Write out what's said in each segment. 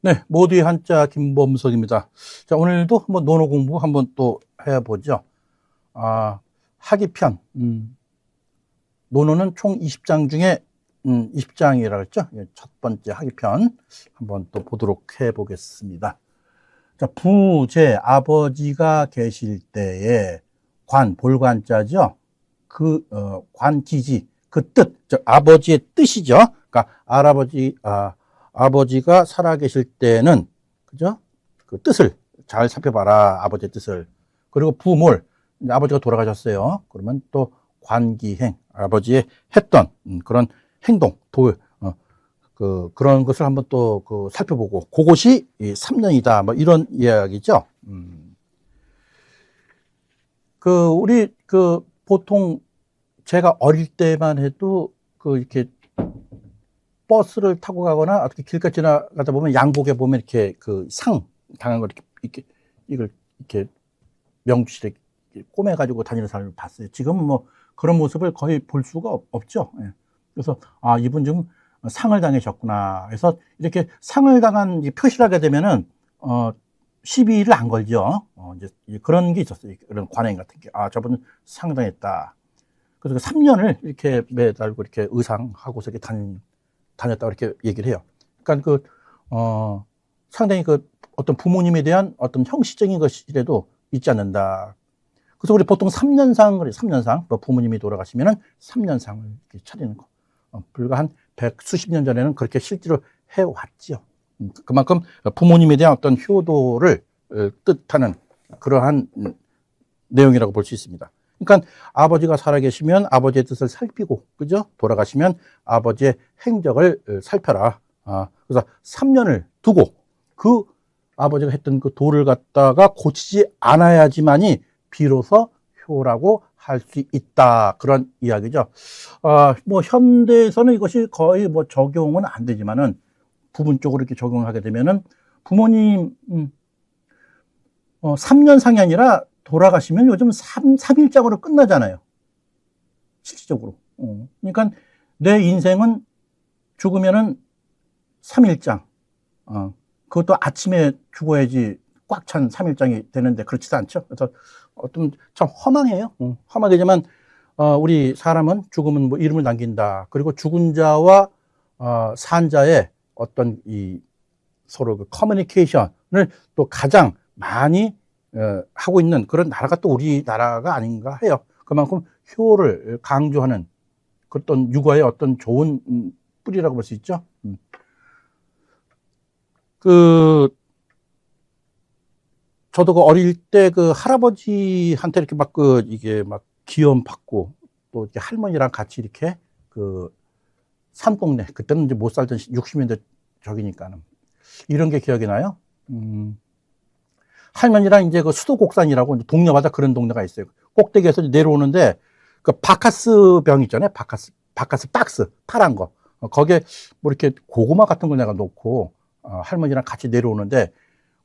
네, 모두의 한자 김범석입니다. 자, 오늘도 한번 논어 공부 한번 또 해보죠. 하기편. 논어는 총 20장 중에 20장이라고 했죠. 첫 번째 하기편 한번 또 보도록 해보겠습니다. 자, 부제 아버지가 계실 때에 볼관자죠. 관지지, 그 뜻, 즉 아버지의 뜻이죠. 그러니까 아버지가 살아계실 때는, 그죠? 그 뜻을 잘 살펴봐라, 아버지의 뜻을. 그리고 부몰, 아버지가 돌아가셨어요. 그러면 또 관기행, 아버지의 했던 그런 행동, 그런 것을 한번 또 살펴보고, 그것이 3년이다, 뭐 이런 이야기죠. 우리 보통 제가 어릴 때만 해도 이렇게 버스를 타고 가거나 어떻게 길가에 지나가다 보면 양복에 보면 이렇게 상 당한 걸 이걸 이렇게 명치에 꼬매가지고 다니는 사람을 봤어요. 지금은 뭐 그런 모습을 거의 볼 수가 없죠. 예. 그래서 이분 지금 상을 당하셨구나. 그래서 이렇게 상을 당한 표시를 하게 되면은 시비를 안 걸죠. 이제 그런 게 있었어요. 그런 관행 같은 게. 저분은 상 당했다. 그래서 3년을 이렇게 매달고 이렇게 의상하고서 이렇게 다녔다고 이렇게 얘기를 해요. 그러니까 상당히 어떤 부모님에 대한 어떤 형식적인 것이라도 잊지 않는다. 그래서 우리 보통 3년상, 그래, 3년상, 뭐 부모님이 돌아가시면은 3년상을 이렇게 차리는 거. 불과 한 백수십 년 전에는 그렇게 실제로 해왔죠. 그만큼 부모님에 대한 어떤 효도를 뜻하는 그러한 내용이라고 볼 수 있습니다. 그러니까 아버지가 살아계시면 아버지의 뜻을 살피고, 그죠? 돌아가시면 아버지의 행적을 살펴라. 그래서 3년을 두고 그 아버지가 했던 그 도를 갖다가 고치지 않아야지만이 비로소 효라고 할 수 있다. 그런 이야기죠. 뭐 현대에서는 이것이 거의 뭐 적용은 안 되지만은 부분적으로 이렇게 적용하게 되면은 부모님 3년상이 아니라 돌아가시면 요즘 3일장으로 끝나잖아요. 실질적으로. 그러니까 내 인생은 죽으면은 3일장. 그것도 아침에 죽어야지 꽉 찬 3일장이 되는데 그렇지도 않죠. 그래서 참 허망해요. 험하게지만 우리 사람은 죽으면 뭐 이름을 남긴다. 그리고 죽은 자와 산자의 어떤 서로 커뮤니케이션을 또 가장 많이 하고 있는 그런 나라가 또 우리나라가 아닌가 해요. 그만큼 효를 강조하는 어떤 육아의 어떤 좋은 뿌리라고 볼 수 있죠. 저도 어릴 때 할아버지한테 이렇게 이게 기염 받고 또 이렇게 할머니랑 같이 이렇게 산꼭내, 그때는 이제 못 살던 60년대 저기니까는 이런 게 기억이 나요. 할머니랑 이제 수도곡산이라고 동네마다 그런 동네가 있어요. 꼭대기에서 내려오는데 바카스 병 있잖아요. 바카스 박스 파란 거. 거기에 뭐 이렇게 고구마 같은 거 내가 놓고 할머니랑 같이 내려오는데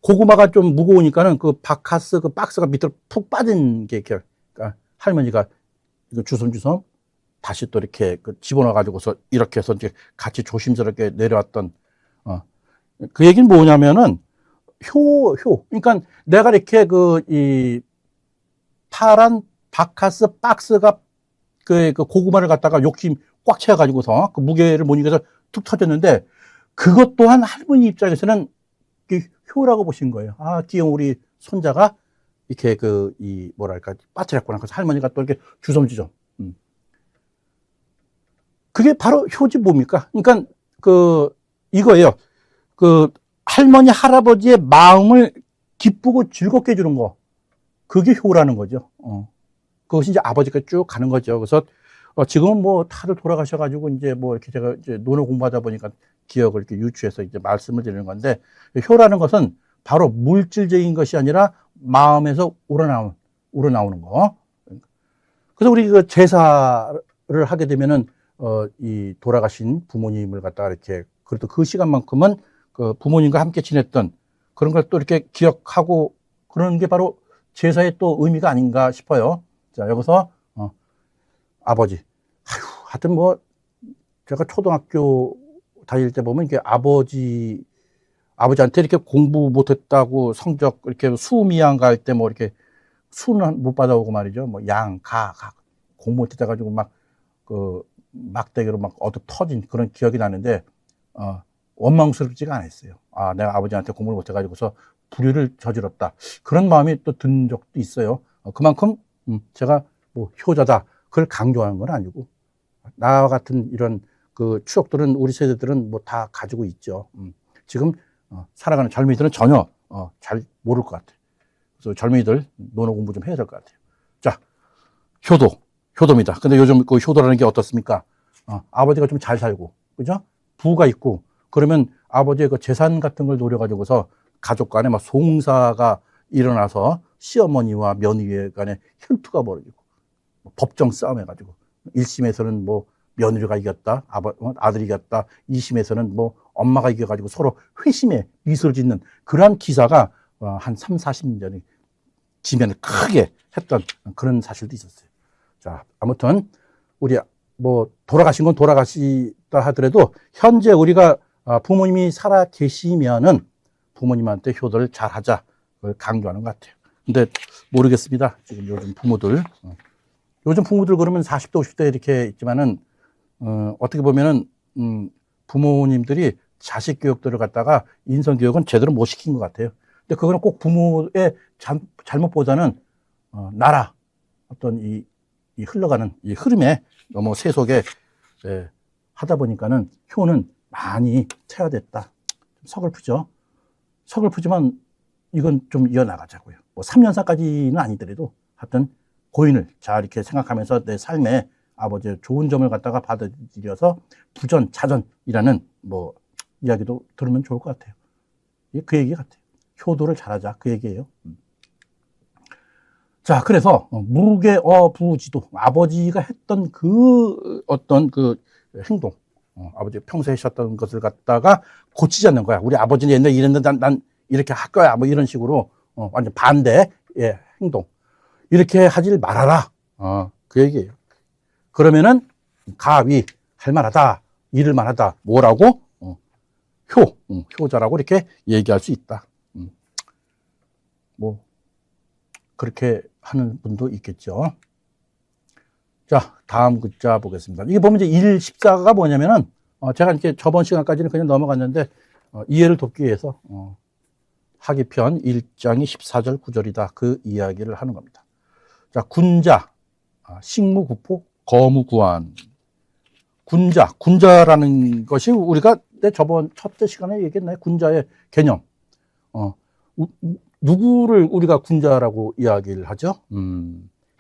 고구마가 좀 무거우니까는 바카스 박스가 밑으로 푹 빠진 게 그러니까 할머니가 이거 주섬주섬 다시 또 이렇게 집어넣어 가지고서 이렇게 해서 이제 같이 조심스럽게 내려왔던 그 얘기는 뭐냐면은 그러니까 내가 이렇게 이 파란 바카스 박스가 고구마를 갖다가 욕심 꽉 채워가지고서 그 무게를 못 이겨서 툭 터졌는데 그것 또한 할머니 입장에서는 효라고 보신 거예요. 귀여운 우리 손자가 이렇게 뭐랄까 빠뜨렸구나. 그래서 할머니가 또 이렇게 주섬주섬. 그게 바로 효지 뭡니까? 그러니까 이거예요. 할머니 할아버지의 마음을 기쁘고 즐겁게 해주는 거. 그게 효라는 거죠. 그것이 이제 아버지가 쭉 가는 거죠. 그래서 지금은 뭐 다들 돌아가셔가지고 이제 뭐 이렇게 제가 이제 논어 공부하다 보니까 기억을 이렇게 유추해서 이제 말씀을 드리는 건데, 효라는 것은 바로 물질적인 것이 아니라 마음에서 우러나오는 거. 그래서 우리 제사를 하게 되면은 이 돌아가신 부모님을 갖다가 이렇게 그래도 그 시간만큼은 부모님과 함께 지냈던 그런 걸 또 이렇게 기억하고 그러는 게 바로 제사의 또 의미가 아닌가 싶어요. 자, 여기서 아버지. 하여튼 뭐 제가 초등학교 다닐 때 보면 이게 아버지 아버지한테 이렇게 공부 못했다고 성적 이렇게 수미양 갈 때 뭐 이렇게 수는 못 받아오고 말이죠. 뭐 양, 가 공부 못했다 가지고 막 그 막대기로 막 얻어 터진 그런 기억이 나는데 원망스럽지가 않았어요. 아, 내가 아버지한테 공부를 못해가지고서 불의를 저질렀다. 그런 마음이 또 든 적도 있어요. 그만큼 제가 뭐 효자다. 그걸 강조하는 건 아니고 나와 같은 이런 그 추억들은 우리 세대들은 뭐 다 가지고 있죠. 지금 살아가는 젊은이들은 전혀 잘 모를 것 같아요. 그래서 젊은이들 논어 공부 좀 해야 될 것 같아요. 자, 효도입니다. 근데 요즘 그 효도라는 게 어떻습니까? 아버지가 좀 잘 살고, 그죠? 부가 있고, 그러면 아버지의 그 재산 같은 걸 노려가지고서 가족 간에 막 송사가 일어나서 시어머니와 며느리 간에 혈투가 벌어지고, 법정 싸움 해가지고, 1심에서는 뭐 며느리가 이겼다, 아들이 이겼다, 2심에서는 뭐 엄마가 이겨가지고 서로 회심에 미소를 짓는 그러한 기사가 한 3, 40년 전에 지면을 크게 했던 그런 사실도 있었어요. 자, 아무튼 우리 뭐 돌아가신 건 돌아가시다 하더라도 현재 우리가 부모님이 살아 계시면은 부모님한테 효도를 잘 하자, 그걸 강조하는 것 같아요. 근데 모르겠습니다. 지금 요즘 부모들 그러면 40대, 50대 이렇게 있지만은, 어떻게 보면은, 부모님들이 자식 교육들을 갖다가 인성 교육은 제대로 못 시킨 것 같아요. 근데 그거는 꼭 부모의 잘못보다는, 나라, 어떤 이 흘러가는 이 흐름에 너무 세속에, 하다 보니까는 효는 많이 퇴화됐다. 서글프죠. 서글프지만 이건 좀 이어나가자고요. 뭐 3년사까지는 아니더라도 하여튼 고인을 잘 이렇게 생각하면서 내 삶에 아버지의 좋은 점을 갖다가 받아들여서 부전, 자전이라는 뭐 이야기도 들으면 좋을 것 같아요. 그 얘기 같아요. 효도를 잘하자. 그 얘기예요. 자, 그래서 무계어부지도 아버지가 했던 그 어떤 그 행동, 아버지 평소에 하셨던 것을 갖다가 고치지 않는 거야. 우리 아버지는 옛날에 이랬는데 난 이렇게 할 거야. 뭐 이런 식으로 완전 반대의 행동. 이렇게 하질 말아라. 그 얘기예요. 그러면은 가위 할 만하다. 이를 만하다. 뭐라고? 효자라고 이렇게 얘기할 수 있다. 뭐 그렇게 하는 분도 있겠죠. 자, 다음 글자 보겠습니다. 이게 보면 이제 114가 뭐냐면은, 제가 이렇게 저번 시간까지는 그냥 넘어갔는데, 이해를 돕기 위해서, 하기편 1장이 14절 9절이다. 그 이야기를 하는 겁니다. 자, 군자, 식무구포, 거무구안. 군자라는 것이 우리가 저번 첫째 시간에 얘기했나요? 군자의 개념. 누구를 우리가 군자라고 이야기를 하죠?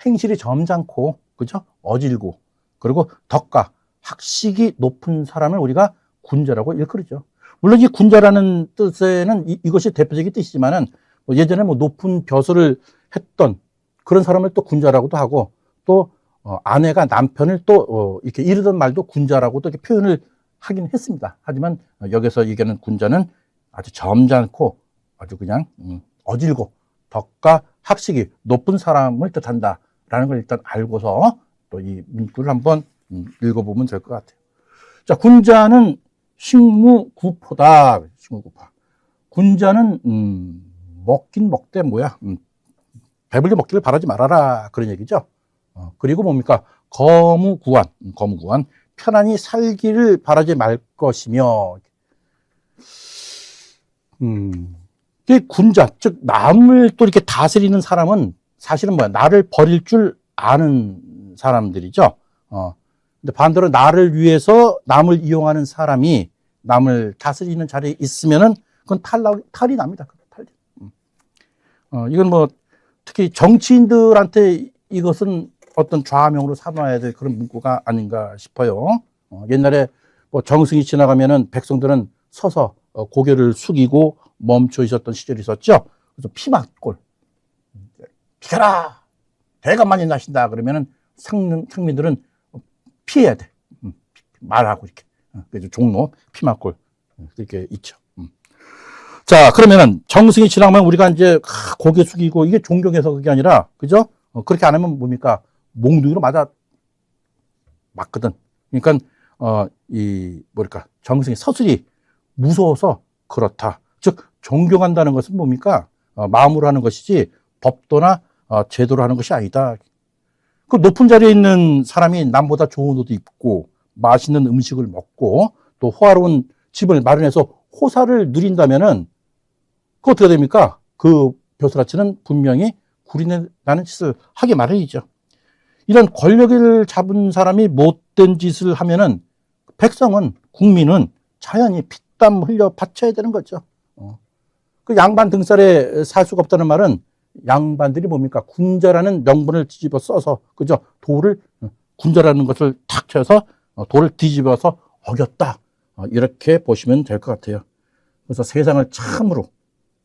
행실이 점잖고, 그죠? 어질고, 그리고 덕가, 학식이 높은 사람을 우리가 군자라고 일컬이죠. 물론 이 군자라는 뜻에는 이것이 대표적인 뜻이지만은, 예전에 뭐 높은 벼슬을 했던 그런 사람을 또 군자라고도 하고, 또, 아내가 남편을 또, 이렇게 이르던 말도 군자라고도 이렇게 표현을 하긴 했습니다. 하지만 여기서 얘기하는 군자는 아주 점잖고, 아주 그냥, 어질고 덕과 학식이 높은 사람을 뜻한다라는 걸 일단 알고서 또 이 문구를 한번 읽어보면 될 것 같아요. 자, 군자는 식무구포다. 식무구파. 군자는 먹긴 먹되 뭐야? 배불리 먹기를 바라지 말아라. 그런 얘기죠. 그리고 뭡니까? 거무구안. 편안히 살기를 바라지 말 것이며. 이 군자, 즉 남을 또 이렇게 다스리는 사람은 사실은 뭐야? 나를 버릴 줄 아는 사람들이죠. 근데 반대로 나를 위해서 남을 이용하는 사람이 남을 다스리는 자리에 있으면은 그건 탈이 납니다. 이건 뭐 특히 정치인들한테 이것은 어떤 좌명으로 삼아야 될 그런 문구가 아닌가 싶어요. 옛날에 뭐 정승이 지나가면은 백성들은 서서 고개를 숙이고 멈춰 있었던 시절이 있었죠. 그래서 피막골. 비켜라! 대감만이 나신다. 그러면은 상민들은 피해야 돼. 말하고 이렇게. 그래서 종로, 피막골. 이렇게 있죠. 자, 그러면은 정승이 지나가면 우리가 이제 고개 숙이고 이게 존경해서 그게 아니라, 그죠? 그렇게 안 하면 뭡니까? 몽둥이로 맞거든. 그러니까, 정승이 서슬이 무서워서 그렇다. 즉 존경한다는 것은 뭡니까? 마음으로 하는 것이지 법도나 제도로 하는 것이 아니다. 그 높은 자리에 있는 사람이 남보다 좋은 옷도 입고 맛있는 음식을 먹고 또 호화로운 집을 마련해서 호사를 누린다면은 그 어떻게 됩니까? 그 벼슬아치는 분명히 구린내나는 짓을 하게 마련이죠. 이런 권력을 잡은 사람이 못된 짓을 하면은 백성은, 국민은 자연히 피땀 흘려 바쳐야 되는 거죠. 그 양반 등살에 살 수가 없다는 말은 양반들이 뭡니까? 군자라는 명분을 뒤집어 써서, 그죠? 도를, 군자라는 것을 탁 쳐서 도를 뒤집어서 어겼다. 이렇게 보시면 될 것 같아요. 그래서 세상을 참으로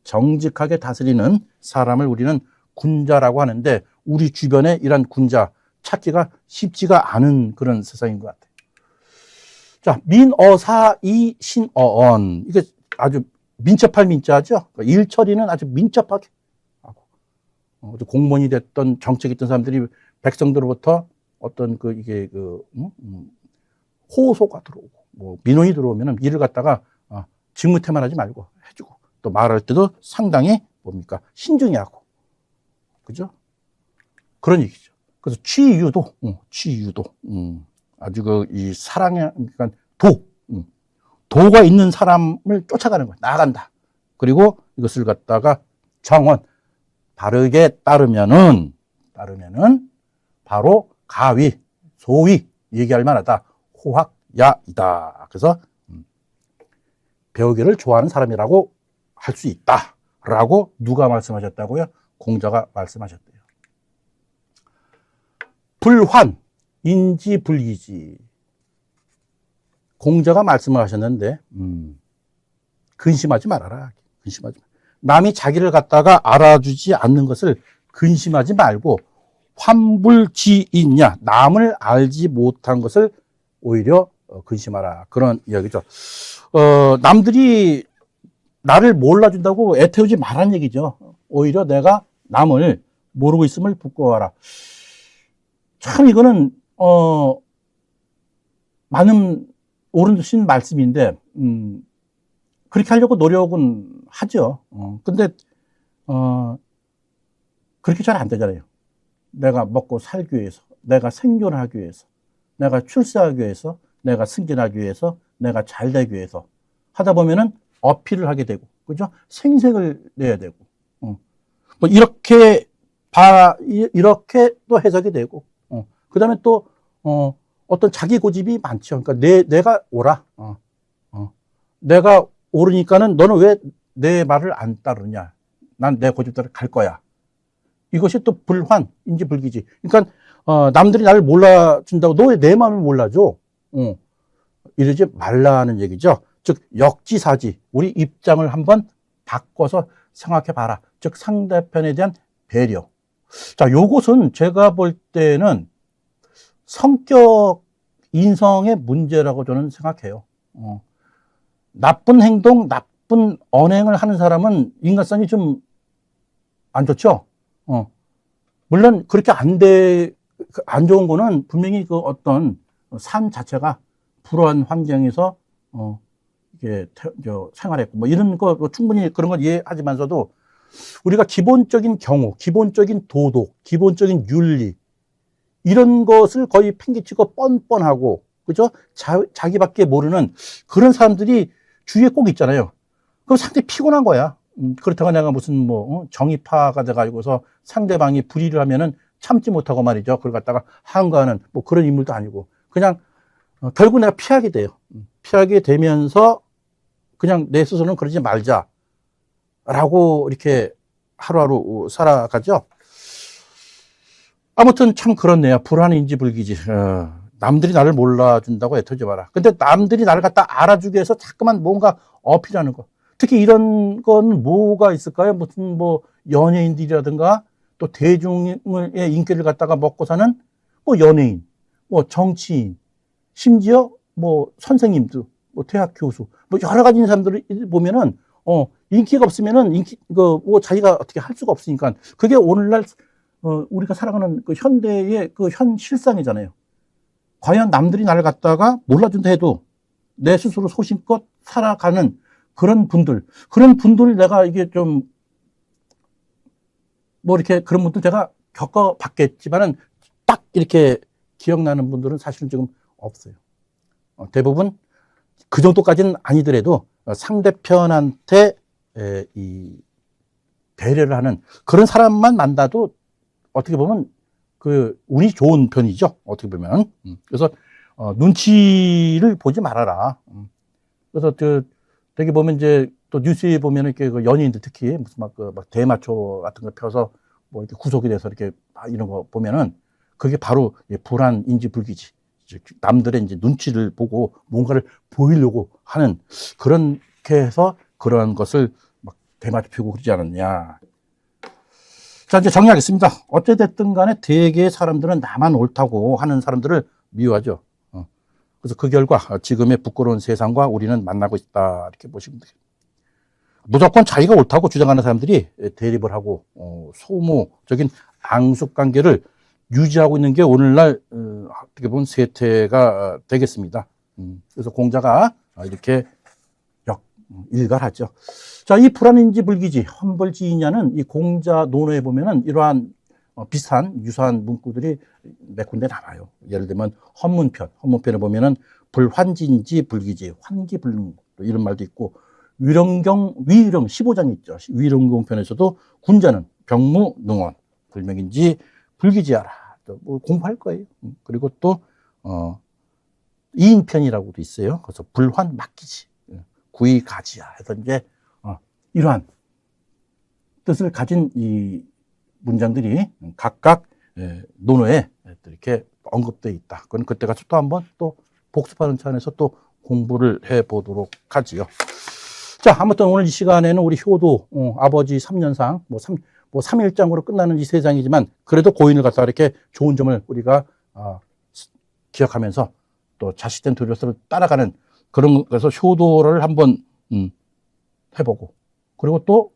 정직하게 다스리는 사람을 우리는 군자라고 하는데 우리 주변에 이런 군자 찾기가 쉽지가 않은 그런 세상인 것 같아요. 자, 민어사이 신어언. 이게 아주 민첩할 민자죠. 일처리는 아주 민첩하게 하고. 공무원이 됐던 정책이 있던 사람들이 백성들로부터 어떤 호소가 들어오고, 뭐 민원이 들어오면은 일을 갖다가 직무태만 하지 말고 해주고, 또 말할 때도 상당히 뭡니까? 신중히 하고. 그죠? 그런 얘기죠. 그래서 취유도, 아주 이 사랑의, 그러니까 도가 있는 사람을 쫓아가는 거야. 나아간다. 그리고 이것을 갖다가 정원, 바르게 따르면은 바로 가위, 소위 얘기할 만하다. 호학야이다. 그래서 배우기를 좋아하는 사람이라고 할 수 있다. 라고 누가 말씀하셨다고요? 공자가 말씀하셨대요. 불환, 인지불기지. 공자가 말씀을 하셨는데, 근심하지 말아라. 근심하지 마. 남이 자기를 갖다가 알아주지 않는 것을 근심하지 말고, 환불지있냐. 남을 알지 못한 것을 오히려 근심하라. 그런 이야기죠. 남들이 나를 몰라준다고 애태우지 말라는 얘기죠. 오히려 내가 남을 모르고 있음을 부끄러워하라. 참 이거는 많은 옳으신 말씀인데 그렇게 하려고 노력은 하죠. 근데 그렇게 잘 안 되잖아요. 내가 먹고 살기 위해서, 내가 생존하기 위해서, 내가 출세하기 위해서, 내가 승진하기 위해서, 내가 잘 되기 위해서 하다 보면은 어필을 하게 되고, 그죠? 생색을 내야 되고, 뭐 이렇게 또 해석이 되고, 그 다음에 또 어떤 자기 고집이 많죠. 그러니까 내가 옳아. 내가 옳으니까는 너는 왜 내 말을 안 따르냐? 난 내 고집대로 갈 거야. 이것이 또 불환, 인지불기지. 그러니까 남들이 나를 몰라준다고 너 왜 내 마음을 몰라줘? 이러지 말라는 얘기죠. 즉 역지사지, 우리 입장을 한번 바꿔서 생각해 봐라. 즉 상대편에 대한 배려. 자, 요것은 제가 볼 때는 성격, 인성의 문제라고 저는 생각해요. 나쁜 행동, 나쁜 언행을 하는 사람은 인간성이 좀 안 좋죠. 물론 그렇게 안 좋은 거는 분명히 그 어떤 삶 자체가 불우한 환경에서 이게 생활했고 뭐 이런 거 충분히 그런 걸 이해하지만서도 우리가 기본적인 경우, 기본적인 도덕, 기본적인 윤리 이런 것을 거의 팽개치고 뻔뻔하고, 그죠? 자기밖에 모르는 그런 사람들이 주위에 꼭 있잖아요. 그럼 상당히 피곤한 거야. 그렇다고 내가 무슨 정의파가 돼가지고서 상대방이 불의를 하면은 참지 못하고 말이죠. 그걸 갖다가 항거하는 뭐 그런 인물도 아니고 그냥 결국 내가 피하게 돼요. 피하게 되면서 그냥 내 스스로는 그러지 말자라고 이렇게 하루하루 살아가죠. 아무튼 참 그렇네요. 불안인지불기지. 남들이 나를 몰라준다고 애터지 마라. 근데 남들이 나를 갖다 알아주기 위해서 자꾸만 뭔가 어필하는 거. 특히 이런 건 뭐가 있을까요? 무슨 뭐 연예인들이라든가 또 대중의 인기를 갖다가 먹고 사는 뭐 연예인, 뭐 정치인, 심지어 뭐 선생님들, 뭐 대학 교수, 뭐 여러 가지 사람들을 보면은 인기가 없으면은 뭐 자기가 어떻게 할 수가 없으니까 그게 오늘날 우리가 살아가는 그 현대의 그 현 실상이잖아요. 과연 남들이 나를 갖다가 몰라준다 해도 내 스스로 소신껏 살아가는 그런 분들 내가 이게 좀, 뭐 이렇게 그런 분들 제가 겪어봤겠지만은 딱 이렇게 기억나는 분들은 사실은 지금 없어요. 대부분 그 정도까지는 아니더라도 상대편한테 이 배려를 하는 그런 사람만 만나도 어떻게 보면 그 운이 좋은 편이죠. 어떻게 보면. 그래서 눈치를 보지 말아라. 그래서 되게 보면 이제 또 뉴스에 보면 이렇게 그 연예인들 특히 무슨 막 대마초 같은 거 펴서 뭐 이렇게 구속이 돼서 이렇게 이런 거 보면은 그게 바로 불안 인지 불기지. 남들의 이제 눈치를 보고 뭔가를 보이려고 하는 그렇게 해서 그런 것을 막 대마초 피우고 그러지 않았냐. 자, 이제 정리하겠습니다. 어찌됐든 간에 대개의 사람들은 나만 옳다고 하는 사람들을 미워하죠. 그래서 그 결과 지금의 부끄러운 세상과 우리는 만나고 있다. 이렇게 보시면 돼요. 무조건 자기가 옳다고 주장하는 사람들이 대립을 하고 소모적인 앙숙 관계를 유지하고 있는 게 오늘날 어떻게 보면 세태가 되겠습니다. 그래서 공자가 이렇게 일갈하죠. 자, 이 불안인지 불기지, 험벌지이냐는 이 공자 논어에 보면은 이러한 비슷한 유사한 문구들이 몇 군데 나와요. 예를 들면 헌문편에 보면은 불환지인지 불기지, 환기불능 이런 말도 있고, 위령 15장 있죠. 위령경편에서도 군자는 병무능원, 불명인지 불기지하라. 뭐 공부할 거예요. 그리고 또 이인편이라고도 있어요. 그래서 불환 맡기지, 구이가지야 해서 이제 이러한 뜻을 가진 이 문장들이 각각 논어에 이렇게 언급되어 있다. 그건 그때 가서 또 한번 또 복습하는 차원에서 또 공부를 해보도록 하지요. 자, 아무튼 오늘 이 시간에는 우리 효도 아버지 3년상 뭐 3일장으로 끝나는 이 세상이지만 그래도 고인을 갖다가 이렇게 좋은 점을 우리가 기억하면서 또 자식된 도리로서 따라가는 그런 그래서 효도를 한번 해보고, 그리고 또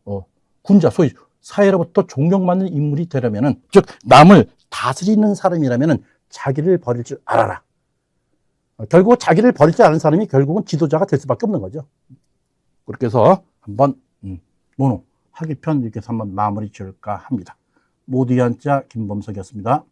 군자, 소위 사회로부터 존경받는 인물이 되려면은, 즉 남을 다스리는 사람이라면은 자기를 버릴 줄 알아라. 결국 자기를 버리지 않은 사람이 결국은 지도자가 될 수밖에 없는 거죠. 그렇게 해서 한번 논어 하기편 이렇게 해서 한번 마무리 지을까 합니다. 모두의 한자 김범석이었습니다.